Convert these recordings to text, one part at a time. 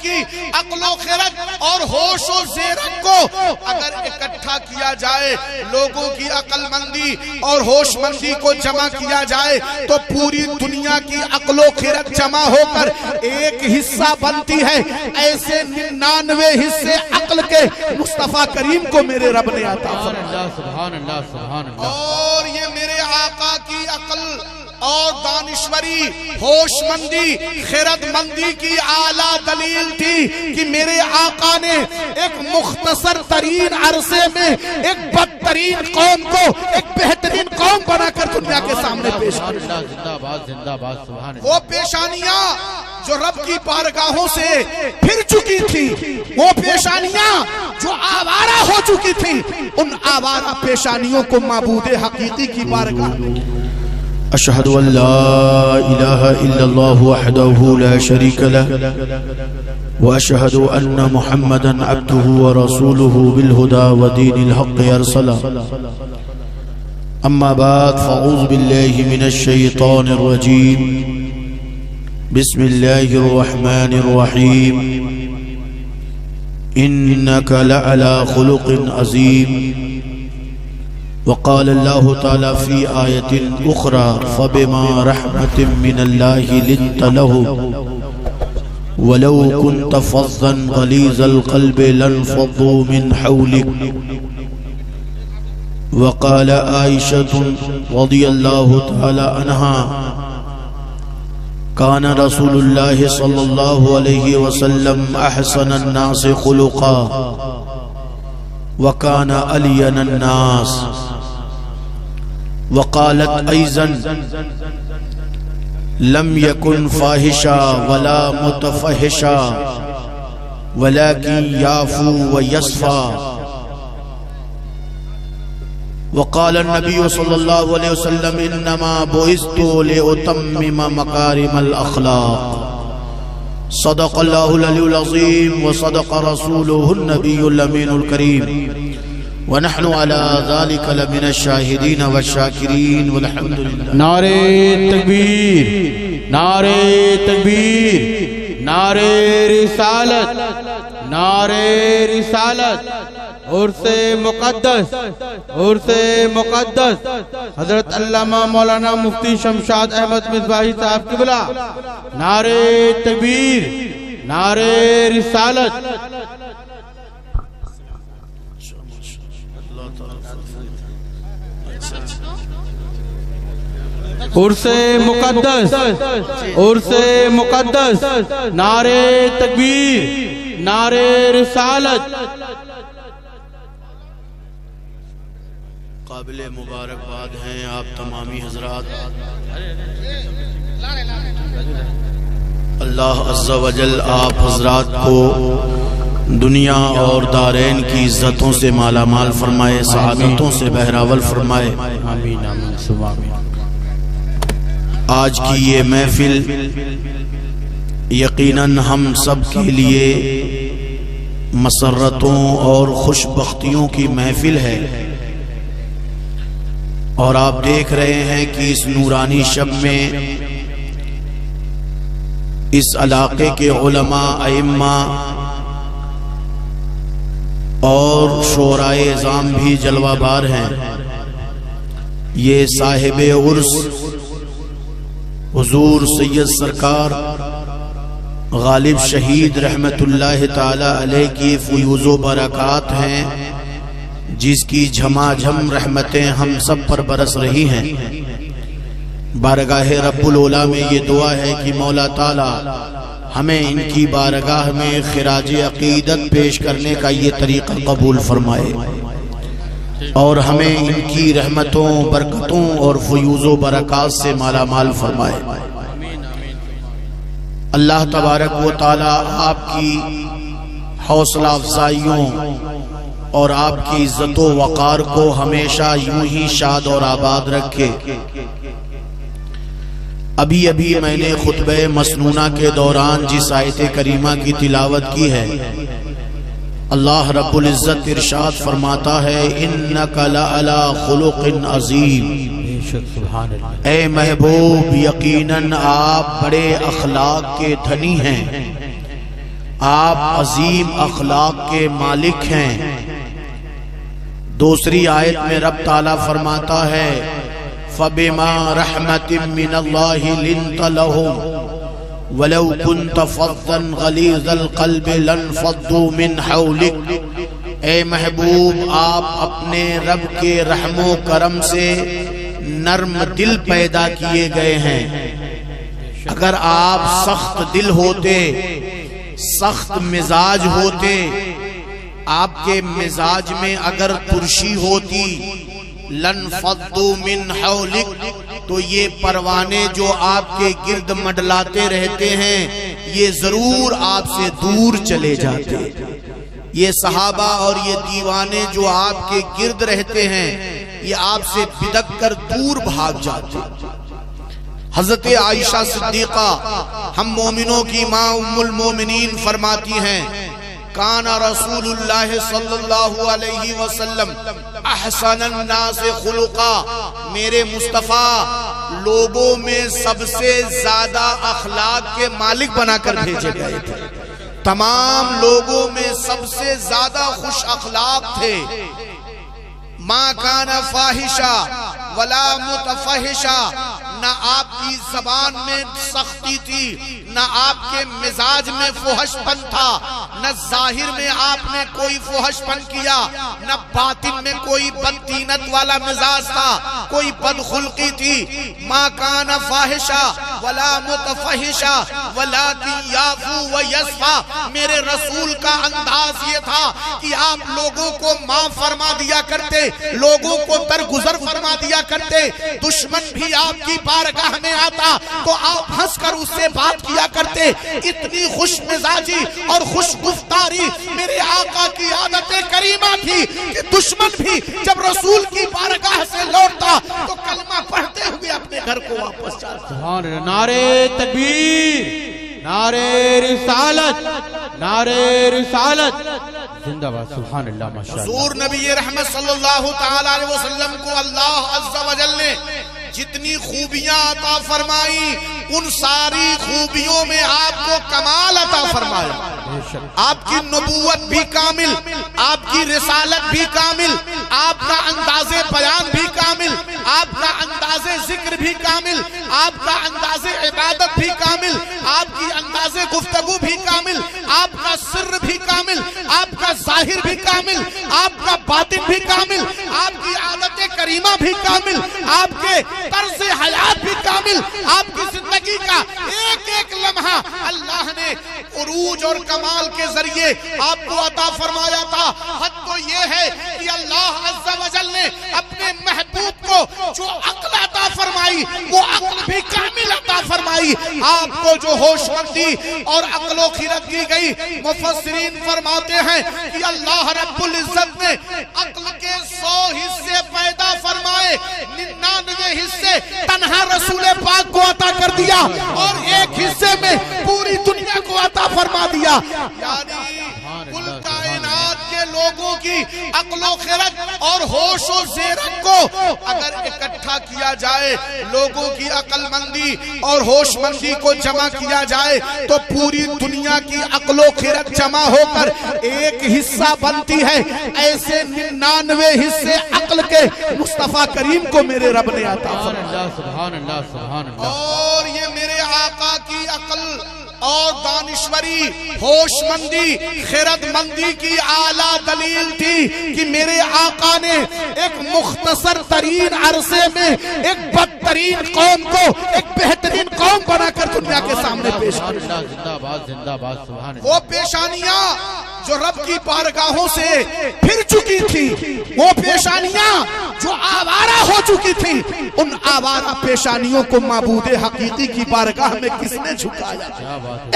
की अक्लो खिरत और होश और ज़ेरत को अगर इकट्ठा किया जाए, लोगों की अक्लमंदी और होशमंदी को जमा किया जाए तो पूरी दुनिया की अक्लो खिरत जमा होकर एक हिस्सा बनती है। ऐसे 99 हिस्से अक्ल के मुस्तफा करीम को मेरे रब ने अता फरमाया। सुभान अल्लाह, सुभान अल्लाह। और ये मेरे आका की अक्ल और दानिश्वरी, होशमंदी, खिरतमंदी की आला दलील थी कि मेरे आका ने एक मुख्तसर तरीन अरसे में एक बदतरीन कौम को एक बेहतरीन कौम बनाकर दुनिया के सामने पेश किया। जिंदाबाद जिंदाबाद, सुभान अल्लाह। वो पेशानियां जो रब की बारगाहों से फिर चुकी थी, वो पेशानियां जो आवारा हो चुकी थी, उन आवारा पेशानियों को माबूदे हकीकी की बारगाह अशहदु अल्ला इलाहा इल्लल्लाह वहदहु ला शरीका लह व अशहदु अन्ना मुहम्मदन अब्दुहु व रसूलुहु बिल हुदा व दीनिल हक़ अरसला। अम्मा बाद फ़अऊज़ु बिल्लाहि मिनश शैतानिर रजीम। बिस्मिल्लाहिर रहमानिर रहीम। इन्नका लअला खुलुक़िन अज़ीम। वक़ाल अल्लाहु ताला फ़ी आयतिन उख़रा फ़बिमा रहमतिन मिनल्लाहि लिन्त लहुम वलौ कुन्त फ़ज़्ज़न ग़लीज़ल क़ल्बि लन्फ़ज़्ज़ू मिन हौलिक। वक़ाल आइशतु रज़ियल्लाहु ताला अन्हा कान रसूलुल्लाहि सल्लल्लाहु अलैहि वसल्लम अहसनन नास खुलुक़ा व कान अलियनन नास। वक़ालत ऐज़न लम यकुन फ़ाहिशा वला मुतफ़हिशा वलाकिन याफ़ू व यस्फ़ा। वक़ाल नबी सल्लल्लाहु अलैहि वसल्लम इन्नमा बुइस्तु लिउतम्मिम मकारिमल अख़लाक़। सदक़ल्लाहुल अलियुल अज़ीम व सदक़ रसूलुहुन नबियुल अमीनुल करीम व नहनु अला ज़ालिका लमिनश शाहिदीन व शाकिरीन वल्हम्दुलिल्लाह। नारे तकबीर, नारे तकबीर, नारे रिसालत, नारे रिसालत। उर्से मुक़द्दस, उर्से मुक़द्दस हज़रत अल्लामा मौलाना मुफ्ती शमशाद अहमद मिसबाही साहब क़िबला। नारे तकबीर, नारे रिसालत। उर्से मुक़द्दस, उर्से मुक़द्दस। नारे तकबीर, नारे रिसालत। काबिले मुबारकबाद हैं आप तमामी हजरात। अल्लाह अज़्ज़ा वजल आप हजरात को दुनिया और दारैन की इज्जतों से मालामाल फरमाए, सआदतों से बहरावल फरमाए। आमीन आमीन सुबह आमीन। आज की ये महफिल यकीनन हम सब के लिए मसर्रतों और खुशबख्तियों की महफिल है। और आप देख रहे हैं कि इस नूरानी शब में इस इलाके के उलमा, अइम्मा और शोराए इज़ाम भी जलवाबार हैं। ये साहिबे उर्स हुजूर सैयद सरकार गालिब शहीद रहमतुल्लाह ताला अलैह की फुयूज़ो बरक़ात हैं, जिसकी झमाझम रहमतें हम सब पर बरस रही हैं। बारगाह रब्बुल औला में ये दुआ है कि मौला ताला हमें इनकी बारगाह में खिराज अकीदत पेश करने का ये तरीक़ा कबूल फरमाए और हमें इनकी रहमतों, बरकतों और फुयूज़ो बरक़ात से मालामाल फरमाए। अल्लाह तबारक व ताला आपकी हौसला अफजाइयों और आपकी इज्जत व वक़ार को हमेशा यूं ही शाद और आबाद रखे। अभी अभी मैंने खुतबे मसनूना के दौरान जिस आयत करीमा की तिलावत की है, अल्लाह रब्बुल इज़्ज़त इरशाद फरमाता है, इन्नका लअला खुलुक़िन अज़ीम। ए महबूब, यकीनन आप बड़े अखलाक के धनी हैं। आप अजीम अखलाक के मालिक हैं। दूसरी आयत में रब ताला फरमाता है फबिमा रहमतिम मिनल्लाहि लिन्त लहुम वलौ कुन्त फज़्ज़न गलीज़ल क़ल्बि लन्फ़द्दू मिन हौलिक। ए महबूब, आप अपने रब के रहमो करम से नर्म दिल पैदा किए गए हैं। अगर आप सख्त दिल होते, सख्त मिजाज होते, आपके मिजाज में अगर तुर्शी होती, लन्फ़द्दू मिन हौलिक, तो ये परवाने जो आपके गिर्द मंडलाते रहते हैं ये जरूर आपसे दूर चले जाते। ये सहाबा और ये दीवाने जो आपके गिर्द रहते हैं ये आपसे बिदक कर दूर भाग जाते। हजरत आयशा सिद्दीका हम मोमिनों की माँ उम्मुल मोमिनीन फरमाती हैं काना रसूलुल्लाह सल्लल्लाहु अलैहि वसल्लम अहसनन नास खुलुका। मेरे मुस्तफा लोगों में सबसे ज्यादा अखलाक के मालिक बनाकर भेजे गए थे। तमाम लोगों में सबसे ज्यादा खुश अखलाक थे। मा काना फाहिशा वला मुतफहिशा, न आपकी जबान में सख्ती थी, न आपके मिजाज में फुहशपन था, न जाहिर में आपने कोई फुहशपन किया, न बातिन में कोई बदतीनत वाला मिजाज था, कोई बदखुल्की थी। मा काना फाहिशा वला मुतफहिशा वलाकिन याफू व यस्फा। मेरे रसूल का अंदाज ये था कि आप लोगों को माफ फरमा दिया करते, लोगों को दरगुजर फरमा दिया करते। दुश्मन भी आपकी बारगाह में आता तो आप हंसकर उससे बात किया करते। इतनी खुश मिजाजी और खुश गुफ्तारी मेरे आका की आदत करीमा थी कि दुश्मन भी जब रसूल की बारगाह से लौटता तो कलमा पढ़ते हुए अपने घर को वापस जाता। नारे तकबीर, नारे रिसालत, नारे रिसालत जिंदाबाद, सुभान अल्लाह, माशाअल्लाह। हुजूर नबी रहमत सल्लल्लाहु ताला अलैहि वसल्लम को अल्लाह अज़्ज़ा व जल ने जितनी खूबियां अता फरमाई उन सारी खूबियों में आपको कमाल अता फरमाया। आपकी नबूवत भी कामिल, आपकी रिसालत भी कामिल, आपका अंदाज़े बयान भी कामिल, आपका अंदाज़े जिक्र भी कामिल, आपका अंदाज़े इबादत भी कामिल, आपकी अंदाज़े गुफ्तगू भी कामिल, आपका सिर्र भी कामिल, आपका जाहिर भी कामिल, आपका बातिन भी कामिल, आपकी आदत करीमा भी कामिल, आपके तर्ज हयात भी कामिल, आपकी जिंदगी का एक एक लम्हा अल्लाह ने उरूज और कमाल के जरिए आपको अता फरमाया था। हद तो ये है कि अल्लाह अज़्ज़ा व जल ने अपने महबूब को जो अक्ल अता फरमाई वो अक्ल भी कामिल अता फरमाई। आपको जो होशमंदी और अक्लो खिरत दी गई, मुफस्सिरीन फरमाते हैं कि अल्लाह रब्बुल इज्जत ने अक्ल के 100 हिस्से पैदा फरमाए, 99 हिस्से तन्हा रसूल पाक को अता कर दिया और एक हिस्से में पूरी दुनिया को अता फरमा दिया। यानी कुल कायनात के लोगों की अक्लो खिरत और होशो ज़ेरत को अगर इकट्ठा किया जाए, लोगों की अक्लमंदी और होशमंदी को जमा किया जाए तो पूरी दुनिया की अक्लो खिरत जमा होकर एक हिस्सा बनती है। ऐसे 99 हिस्से अक्ल के मुस्तफा करीम को मेरे रब ने अता फरमाया। सुभान अल्लाह, सुभान अल्लाह। और ये मेरे आका की अक्ल और दानिश्वरी, होशमंदी, खिरतमंदी की आला दलील थी कि मेरे आका ने एक मुख्तसर तरीन अरसे में एक बदतरीन कौम को एक बेहतरीन कौम बनाकर दुनिया के सामने पेश किया। जिंदाबाद, जिंदाबाद, सुभान वो पेशानियां जो रब की बारगाहों से फिर चुकी थी, वो पेशानियां जो आवारा हो चुकी थी, उन आवारा पेशानियों को माबूदे हकीकी की बारगाह में किसने झुकाया?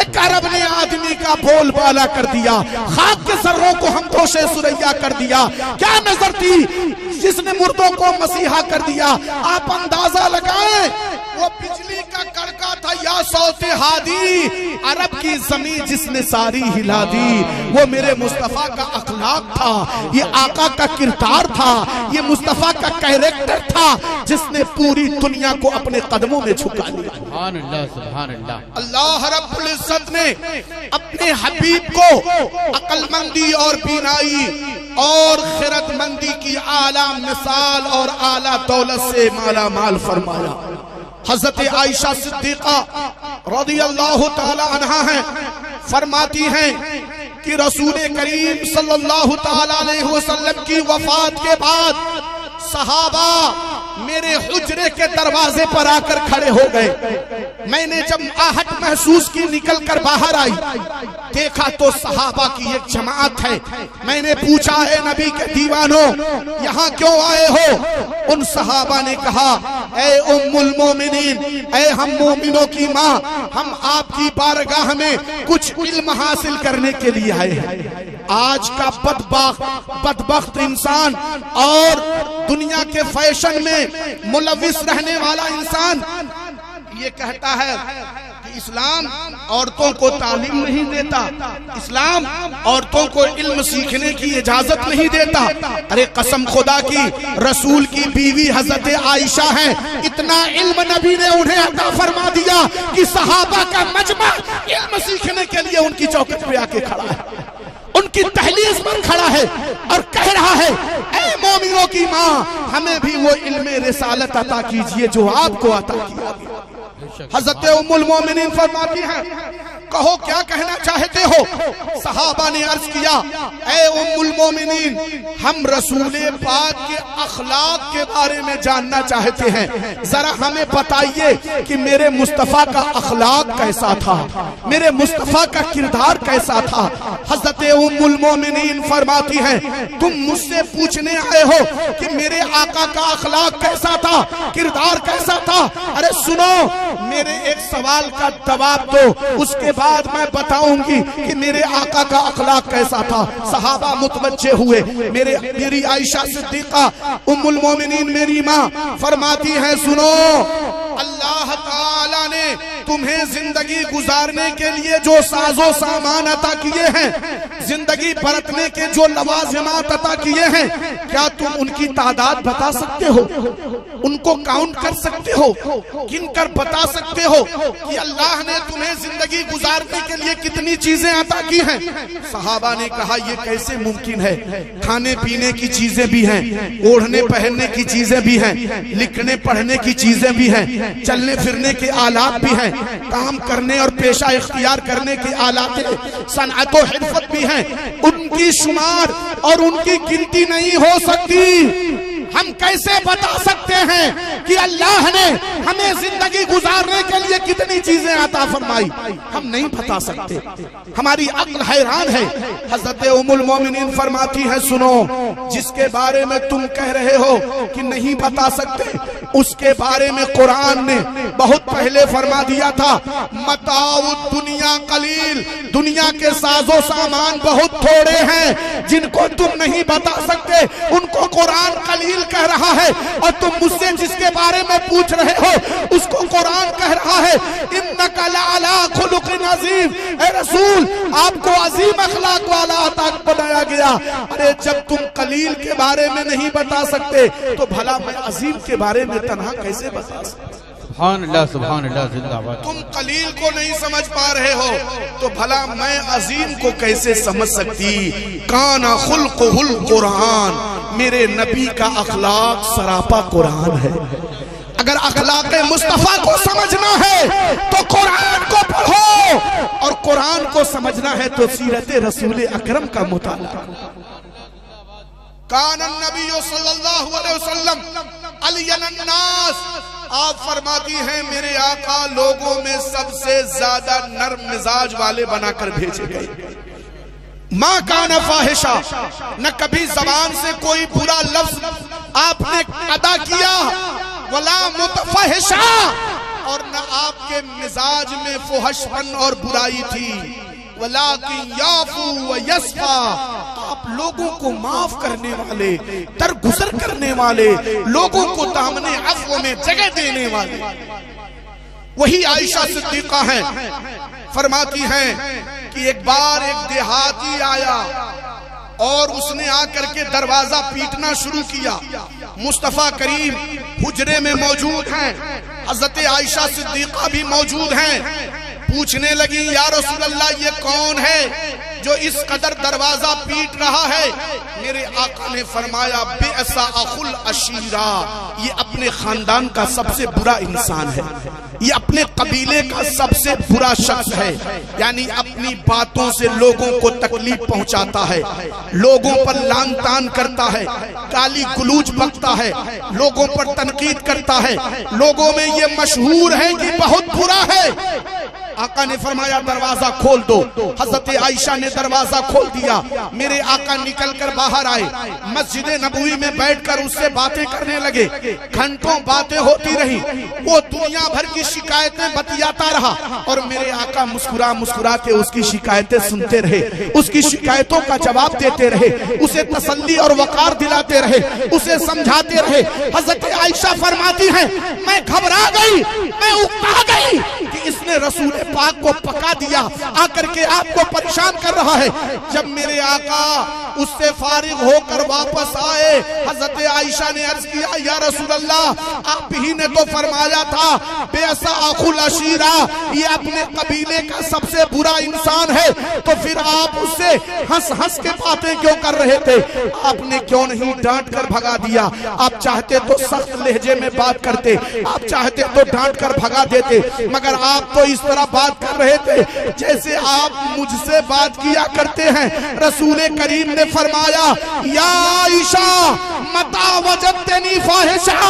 एक अरब ने आदमी का बोलबाला कर दिया, खाक के सर्रों को हम दोषे सुरैया कर दिया। क्या नजर थी जिसने मुर्दों को मसीहा कर दिया? आप अंदाजा लगाएं वो बिजली का कड़का था या सौते हादी, अरब की जमीन जिसने सारी हिला दी। वो मेरे मुस्तफा का अखलाक था, ये आका का किरदार था, ये मुस्तफा का कैरेक्टर था जिसने पूरी दुनिया को अपने कदमों में झुका लिया। सुभान अल्लाह, सुभान अल्लाह। अल्लाह रब्बुल इज्जत ने अपने हबीब को अक्लमंदी और बीनाई और खिरतमंदी की आला मिसाल और आला दौलत से माला माल फरमाया। हजरत आयशा सिद्दीका रज़ियल्लाहु ताला अन्हा हैं, फरमाती हैं कि रसूल करीम सल्लल्लाहु ताला अलैहि वसल्लम की वफात के बाद सहाबा मेरे हुजरे के दरवाजे पर आकर खड़े हो गए। मैंने जब आहट महसूस की, निकल कर बाहर आई, देखा तो सहाबा की एक जमात है। मैंने पूछा, ए नबी के दीवानों, यहाँ क्यों आए हो? उन सहाबा ने कहा, ए उम्मुल मोमिनीन, ए हम मोमिनों की माँ, हम आपकी बारगाह में कुछ इल्म हासिल करने के लिए आए हैं। आज का बदबख्त इंसान और दुनिया के फैशन में मुलविस रहने वाला इंसान ये कहता है कि इस्लाम औरतों को तालीम नहीं देता, इस्लाम औरतों को इल्म सीखने की इजाजत नहीं देता। अरे कसम खुदा की, रसूल की बीवी हजरत आयशा है, इतना इल्म नबी ने उन्हें अता फरमा दिया कि सहाबा का मजमा इल्म सीखने के लिए उनकी चौखट पे आके खड़ा है, उनकी तहलीज पर खड़ा है और कह रहा है, ऐ मोमिनों की माँ, हमें भी वो इल्मे रिसालत अता कीजिए जो आपको अता किया। हज़रत उम्मुल मोमिनीन फरमाती हैं, कहो क्या कहना चाहते हो? सहाबा ने अर्ज किया, ऐ उम्मुल मोमिनीन, हम रसूले पाक के अखलाक के बारे में जानना चाहते हैं। जरा हमें बताइए कि मेरे मुस्तफा का अखलाक कैसा था, मेरे मुस्तफा का किरदार कैसा था। हजरत उम्मुल मोमिनीन फरमाती हैं, तुम मुझसे पूछने आए हो कि मेरे आका का अखलाक कैसा था, किरदार कैसा था? अरे सुनो, मेरे एक सवाल का जवाब दो, उसके बाद मैं बताऊंगी कि मेरे आका का अखलाक कैसा था। सहाबा मुतवज्जे हुए। मेरी आयशा सिद्दीका उम्मुल मोमिनीन मेरी माँ फरमाती है, सुनो, अल्लाह ताला ने तुम्हें जिंदगी गुजारने के लिए जो साजो सामान अता किए हैं, जिंदगी बरतने के जो लवाजिमात अता किए हैं, क्या तुम उनकी तादाद बता सकते हो? उनको काउंट कर सकते हो? गिनकर बता सकते हो कि अल्लाह ने तुम्हें जिंदगी गुजारने के लिए कितनी चीजें अता की हैं? सहाबा ने कहा, ये कैसे मुमकिन है? खाने पीने की चीजें भी हैं, ओढ़ने पहनने की चीजें भी हैं, लिखने पढ़ने की चीजें भी हैं, चलने फिरने के आलात भी हैं, काम करने और पेशा इख्तियार करने के आलात, सनअत और हिरफत भी हैं। उनकी शुमार और उनकी गिनती नहीं हो सकती। हम कैसे बता सकते हैं कि अल्लाह ने हमें जिंदगी गुजारने के लिए कितनी चीजें अता फरमाई? हम नहीं बता सकते, हमारी अक्ल हैरान है। हजरत उम्मुल मोमिनीन फरमाती है, सुनो, जिसके बारे में तुम कह रहे हो कि नहीं बता सकते, उसके बारे में कुरान ने बहुत पहले फरमा दिया था, मताउ दुनिया कलील, दुनिया के साजो सामान बहुत थोड़े हैं जिनको तुम नहीं बता सकते, उनको कुरान कलील कह रहा है। और तुम मुझसे जिसके बारे में पूछ रहे हो उसको कुरान कह रहा है, इन्नका लअला खुलुकिन अज़ीम, ए रसूल, आपको अजीम अखलाक वाला अता बनाया गया। अरे जब तुम कलील के बारे में नहीं बता सकते तो भला मैं अजीम के बारे में तन्हा कैसे बता सकता? सुभान अल्लाह, सुभान अल्लाह, जिंदाबाद। तुम कलील को नहीं समझ पा रहे हो तो भला मैं अजीम को कैसे समझ सकती? काना खुल्कुहुल कुरान, मेरे नबी का अखलाक सरापा कुरान है। अगर अखलाक मुस्तफा को समझना है तो कुरान को पढ़ो, और कुरान को समझना है तो सीरत रसूल अकरम का मुताला। कानन नबी सल्लल्लाहु अलैहि वसल्लम अलियन नास, आप फरमाती हैं मेरे आका लोगों में सबसे ज्यादा नर्म मिजाज वाले बनाकर भेजे गए। माँ काना फाहिशा, न कभी जबान से कोई बुरा लफ्ज आपने अदा किया, वला मुतफहिशा, और न आपके मिजाज में फुहशपन और बुराई थी, वलाकिन याफू व यस्फा, आप लोगों को माफ करने वाले, दरगुजर करने वाले, लोगों को दामने अफ़्व में जगह देने वाले। वही आयशा सिद्दीका हैं, फरमाती हैं कि एक बार एक देहाती आया और उसने आकर के दरवाजा पीटना शुरू किया। मुस्तफा करीम हुजरे में मौजूद हैं, हजरत आयशा सिद्दीका भी मौजूद हैं। पूछने लगी, या रसूल अल्लाह, ये कौन है जो इस कदर दरवाजा पीट रहा है? मेरे आका ने फरमाया, बेअसा अखुल अशीरा, ये अपने खानदान का सबसे बुरा इंसान है, ये अपने कबीले का सबसे बुरा शख्स है। यानी अपनी बातों से लोगों को तकलीफ पहुंचाता है, लोगों पर लान तान करता है, गाली गलूज बकता है, लोगों पर तनकीद करता है, लोगों में ये मशहूर है कि बहुत बुरा है। आका ने फरमाया, दरवाजा खोल दो। हजरत आयशा ने दरवाजा खोल दिया। मेरे आका निकल कर बाहर आए, मस्जिद नबवी में बैठकर उससे बातें करने लगे। घंटों बातें होती रही, वो दुनिया भर की शिकायतें बतियाता रहा और मेरे आका मुस्कुरा मुस्कुरा के उसकी शिकायतें सुनते रहे, उसकी शिकायतों का जवाब देते रहे, उसे तसल्ली और वकार दिलाते रहे, उसे समझाते रहे। हजरत आयशा फरमाती हैं, मैं घबरा गई, मैं उकता गई कि इसने रसूल पाक को पका दिया, आकर के आपको परेशान कर रहा है। जब मेरे आका उससे फारिग होकर वापस आए, हजरत आयशा ने अर्ज किया, या रसूल अल्लाह, आप ही ने तो फरमाया था बेअसा अखुल अशीरा, ये अपने कबीले का सबसे बुरा इंसान है, तो फिर आप उससे हंस हंस के बातें क्यों कर रहे थे? आपने क्यों नहीं डांट कर भगा दिया? आप चाहते तो सख्त लहजे में बात करते, आप चाहते तो डांट कर भगा देते, मगर आप तो इस तरह बात कर रहे थे जैसे आप मुझसे बात किया करते हैं। रसूल करीम ने फरमाया, या आयशा मता वजदतनी फाहिशा,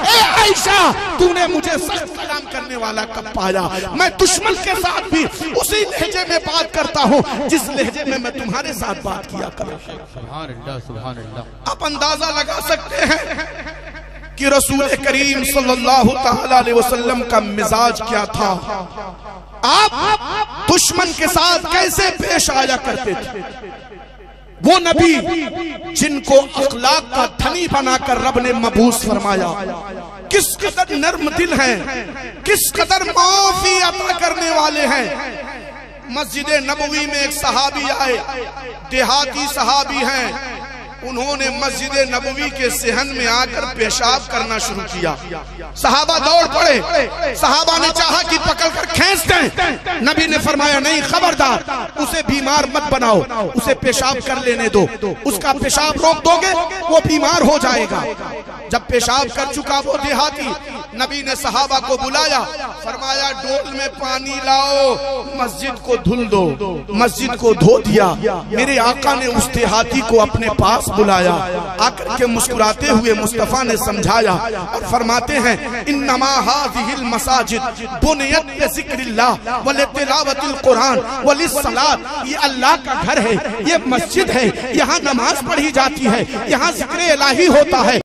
ए आयशा, तूने मुझे सख्त कलाम करने वाला कब पाया? मैं दुश्मन के साथ भी उसी लहजे में बात करता हूँ जिस लहजे में मैं तुम्हारे साथ बात किया करूँ। सुभान अल्लाह, सुभान अल्लाह। आप अंदाजा लगा सकते हैं कि रसूल करीम सल्लल्लाहु ताला अलैहि वसल्लम का मिजाज क्या था। आप दुश्मन के साथ कैसे पेश आया करते थे? वो नबी जिनको अखलाक का धनी बनाकर रब ने मबूस फरमाया, किस कदर नर्म दिल हैं, किस कदर माफी अता करने वाले हैं। मस्जिद नबवी में एक सहाबी आए, देहाती सहाबी हैं, उन्होंने मस्जिद नबवी के सेहन में आकर पेशाब करना शुरू किया। सहाबा दौड़ पड़े, सहाबा ने चाहा कि पकड़कर खींच दें, नबी ने फरमाया, नहीं, खबरदार, उसे बीमार मत बनाओ, उसे पेशाब कर लेने दो, उसका पेशाब रोक दोगे वो बीमार हो जाएगा। जब पेशाब कर चुका वो देहाती, नबी ने सहाबा को बुलाया, फरमाया, डोल में पानी लाओ, मस्जिद को धुल दो। मस्जिद को धो दिया। मेरे आका ने उस देहाती को अपने पास बुलाया, आकर के मुस्कुराते हुए मुस्तफा ने समझाया और फरमाते हैं, इन्नमा हाज़िहिल मसाजिद बुनियत बिज़िक्रिल्लाह व लितिलावतिल कुरान व लिस्सलात, ये अल्लाह का घर है, ये मस्जिद है, यहाँ नमाज पढ़ी जाती है, यहाँ जिक्र इलाही होता है,